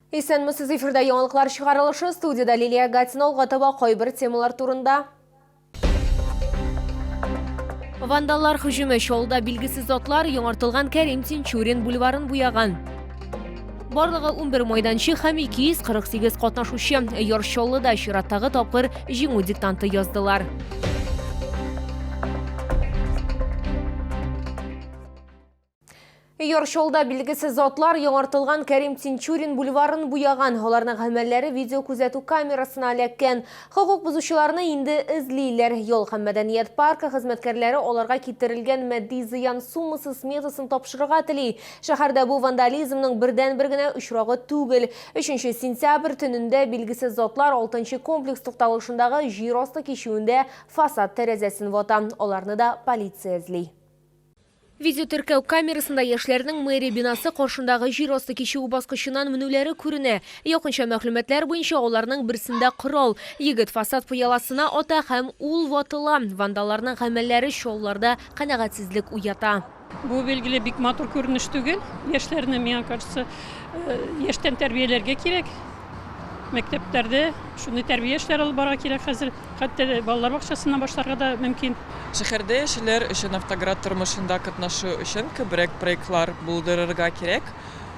Исәнмесез, эфирда яңалыклар чыгарылышы, студияда Лилия Гатина улгатыба кайбер темалар турында. Вандаллар һөҗүме Чаллыда билгесез затлар яңартылган Кәрим Тинчурин бульварын буяган. Барлыгы 11 майданчы һәм 248 катнашучы Яр Чаллыда чираттагы тапкыр җиңү диктанты яздылар. Яр Чаллыда билгесез затлар яңартылган Кәрим Тинчурин бульварын буяган. Аларның гамәлләре видео күзәтү камерасына эләккән. Хокук бузучыларны инде эзлиләр. Ял һәм мәдәният паркы хезмәткәрләре аларга китерелгән матди зыян суммасы сметасын тапшырырга тели. Шәһәрдә бу вандализмның бердән-бер генә очрагы түгел. 3 сентябрь төнендә билгесез затлар 6 комплекс тукталышындагы җир асты кичүендә фасад тәрәзәсен вата. Аларны да полиция эзли. Видеотиркәү камерасында яшьләрнең мэрия бинасы каршындагы җир асты кичү баскычынан менүләре күренә. Якынча мәгълүматлар буенча аларның берсендә корал. Егет фасад пыяласына ата һәм ул ватыла. Вандалларның гамәлләре Чаллыда канәгатьсезлек уята. Бу билгеле бик матур күренеш түгел. Яшьләрне, миңа кажется, яшьтән тәрбияләргә кирәк. Мәктәпләрдә шундый тәрбия эшләре алып барырга кирәк хәзер. Хәтта балалар бакчасыннан башларга да мөмкин. Шәһәрдә яшьләр өчен автоград тормышында катнашу өчен күбрәк проектлар булдырырга кирәк.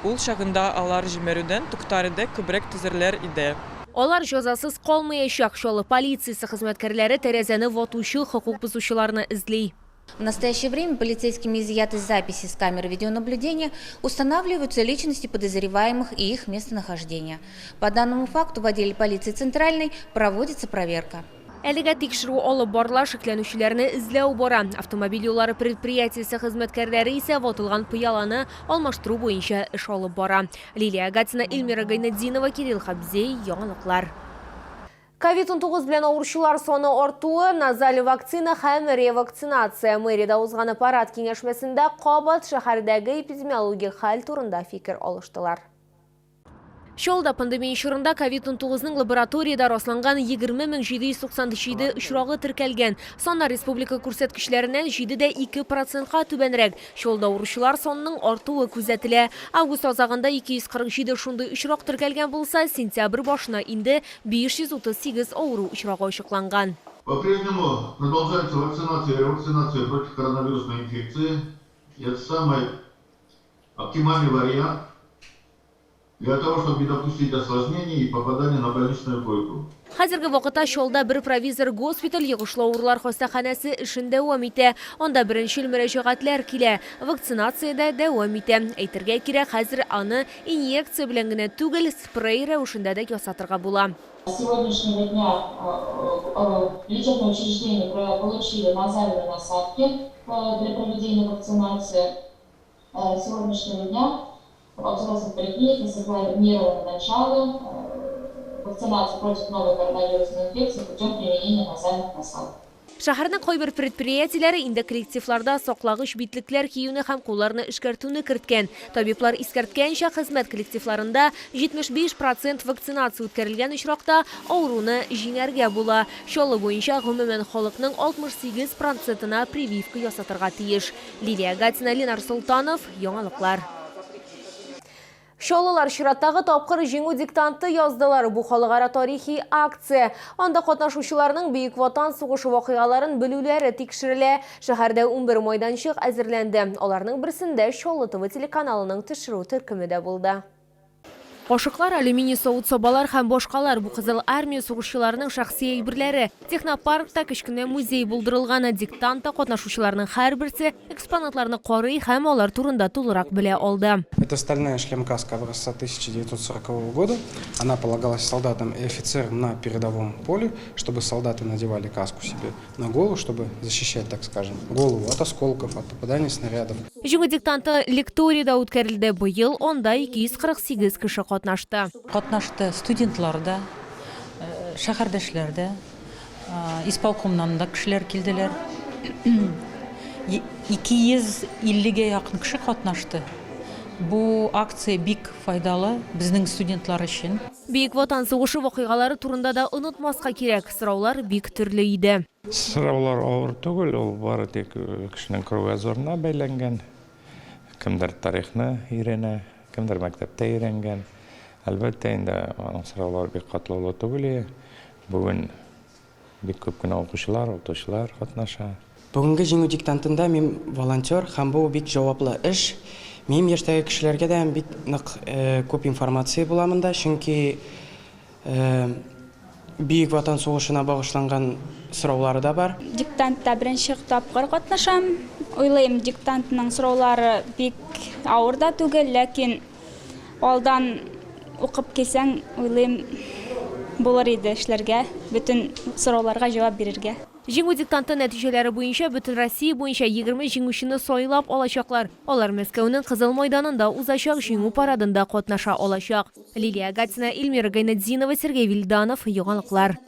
Ул чагында алар җимерүдән туктар иде, күбрәк төзерләр иде. Алар җәзасыз калмаячак. Чаллы полициясе хезмәткәрләре тәрәзәне ватучы хокук бузучыларны эзли. В настоящее время полицейскими изъяты записи с камер видеонаблюдения, устанавливаются личности подозреваемых и их местонахождение. По данному факту в отделе полиции Центральной проводится проверка. Әлегә тикшерү алып барыла, шикләнүчеләрне эзләү бара. Автомобиль юллары предприятиесе хезмәткәрләре исә ватылган пыяланы алмаштыру буенча эш алып бара. Лилия Гатина, Эльмира Гайнетдинова, Кирилл Хабзей, яңалыклар. COVID-19 белән авыручылар саны артуы, назаль вакцина һәм ревакцинация. Мэриядә узган аппарат киңәшмәсендә кабат шәһәрдәге эпидемиологик хәл турында фикер алыштылар. Чаллыда пандемия чорында COVID-19-ның лабораторияда расланган 20,797 очрагы теркәлгән. Саннар республика күрсәткечләреннән 7,2%-ка түбәнрәк. Чаллыда авыручылар санының артуы күзәтелә. Август азагында 247 шундый очрак теркәлгән булса, сентябрь башына инде 538 авыру очрагы ачыкланган. По-прежнему продолжается вакцинация и ревакцинация против коронавирусной инфекции. Это самый оптимальный вариант для того, чтобы не допустить осложнений и попадания на больничную койку. Хәзерге вакытта Чаллыда бер провизор госпиталь йогышлы авырлар хастаханәсе эшен дәвам итә. Анда беренчел мөрәҗәгатьләр килә. Вакцинациядә дәвам итә. Әйтергә кирәк, хәзер аны инъекция белән генә түгел, спрей рәвешендә дә ясатырга була. С сегодняшнего дня лечебные учреждения получили назальные насадки для проведения вакцинации. С сегодняшнего дня во взрослых поликлиниках запланировано начало вакцинации против новой коронавирусной инфекции путем применения назальных насадок. Шәһәрнең кайбер предприятиеләре инде коллективларда саклагыч битлекләр киюне һәм кулларны эшкәртүне керткән. Табиблар искәрткәнчә, хезмәт коллективларында 75% вакцинация үткәрелгән очракта авыруны җиңәргә була. Чаллы буенча гомумән халыкның 68%-на прививка ясатырга тиеш. Лилия Гатина, Ленар Султанов, яңалыклар. Чаллылар чираттагы тапкыр җиңү диктанты яздылар. Бу халыкара тарихи акция. Анда катнашучыларның Бөек Ватан сугышы вакыйгаларын белүләре тикшерелә. Шәһәрдә 11 майданчык әзерләнде. Аларның берсендә Чаллы ТВ телеканалының төшерү төркеме дә булды. Кашыклар, алюминий савыт-сабалар һәм башкалар бу Кызыл армия сугышчыларының шәхси әйберләре. Технопаркта кечкенә музей булдырылган, диктантта катнашучыларның һәрберсе экспонатларны карый һәм алар турында тулырак белә алды. Это стальная шлем-каска образца 1940 года. Она полагалась солдатам и офицерам на передовом поле, чтобы солдаты надевали каску себе на голову, чтобы защищать, так скажем, голову от осколков, от попадания снарядов. Җиңү диктанты лекторияда үткәрелде. Быел анда 248 кеше катнашты. Катнашты студентларда, шәһәрдәшләрдә, исполкомнан да кешеләр килделәр. 250-гә якын кеше катнашты. Бу акция бик файдалы безнең студентлар өчен. Бөек Ватан сугышы вакыйгалары турында да онытмаска кирәк. Сораулар бик төрле иде. Сораулар авыр түгел, ул бары тик кешенең кругозорына бәйләнгән. Кемдер тарихны өйрәнә, кемдер мәктәптә өйрәнгән. Albatta endi suroqlar bek qatlov түгел. Bugun bek ko'p kina o'quvchilar qatnashadi. Бүгінгі жеңу диктантында мен волонтер, һәм бұл бик жауаплы эш. Мен яшьтәге кешеләргә дә бик нык күп информация буламында, чөнки Бөек Ватан сугышына багышланган сораулары да бар. Диктантта беренче тапкыр катнашам. Уйлыйм, диктантның сораулары бик авыр да түгел, ләкин алдан укып келсәң, уйлыйм, булыр иде эшләргә, бүтән сорауларга җавап бирергә. Жеңу диктанты нәтиҗәләре буенча бөтен Россия буенча 20 җиңүчене сайлап алачаклар. Алар Мәскәүнең Кызыл мәйданында узачак җиңү парадында катнаша алачак. Лилия Гатина, Эльмира Гайнетдинова, Сергей Вильданов, Яңалыклар.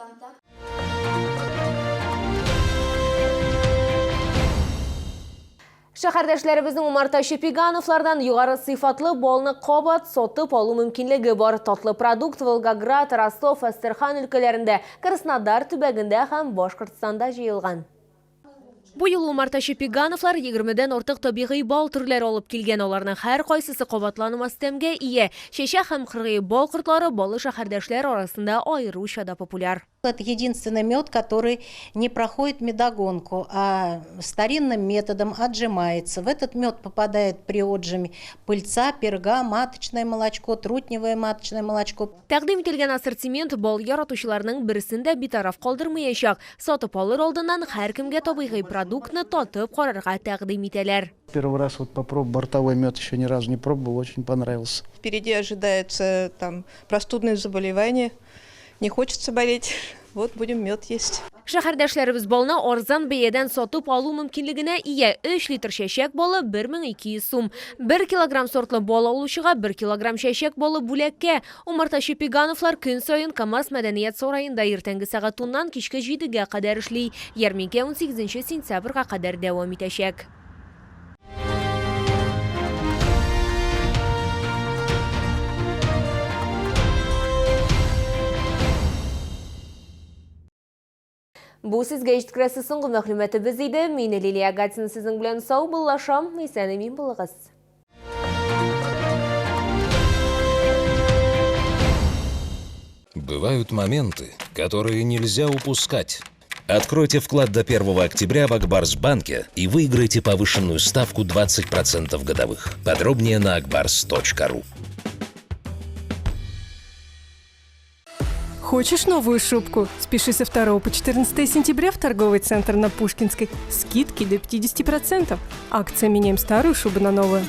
Шәһәрдәшләребезнең Умарта Шепигановлардан югары сыйфатлы балны кабат сатып алу мөмкинлеге бар. Татлы продукт Волгоград, Ростов, Астрхан өлкәләрендә, Краснодар төбәгендә һәм Башкортстанда җыелган. Бу ел Умарта Шепигановлар 20дән артык табигый бал төрләре алып килгән. Аларның һәр кайсысы кабатланмас тәмгә ия. Чәчәк һәм кыргый бал кортлары балы шәһәрдәшләр арасында аеруча да популяр. Это единственный мед, который не проходит медогонку, а старинным методом отжимается. В этот мед попадает при отжиме пыльца, перга, маточное молочко, трутневое маточное молочко. Тәкъдим ителгән ассортимент бал яратучыларның берсендә битараф калдырмаячак. Сатып алыр алдыннан һәркемгә табигый продуктны татып карарга тәкъдим итәләр. Первый раз попробовал бортовой мед, еще ни разу не пробовал, очень понравился. Впереди ожидается простудные заболевания. Не хочется болеть, вот будем мед есть. Шәһәрдәшләребез балны арзан бәядән сатып алу мөмкинлегенә ия. 3 литр чәчәк балы 1200 сум. 1 килограмм сортлы бал алучыга 1 килограмм чәчәк балы бүләккә. Умарта Шепигановлар көн сайын КамАЗ мәдәният сарайында иртәнге сәгать 10-нан кичке 7-гә кадәр эшли. Ярминкә 18 сентябрьгә кадәр дәвам итәчәк. Бу сезгә җиткерәсе соңгы мәгълүматыбыз иде. Мин Лилия Гатина сезнең белән сау булашам. Исән-имин булыгыз. Бывают моменты, которые нельзя упускать. Откройте вклад до 1 октября в Акбарсбанке и выиграйте повышенную ставку 20% годовых. Подробнее на akbars.ru. Хочешь новую шубку? Спеши со 2 по 14 сентября в торговый центр на Пушкинской. Скидки до 50%. Акция «Меняем старую шубу на новую».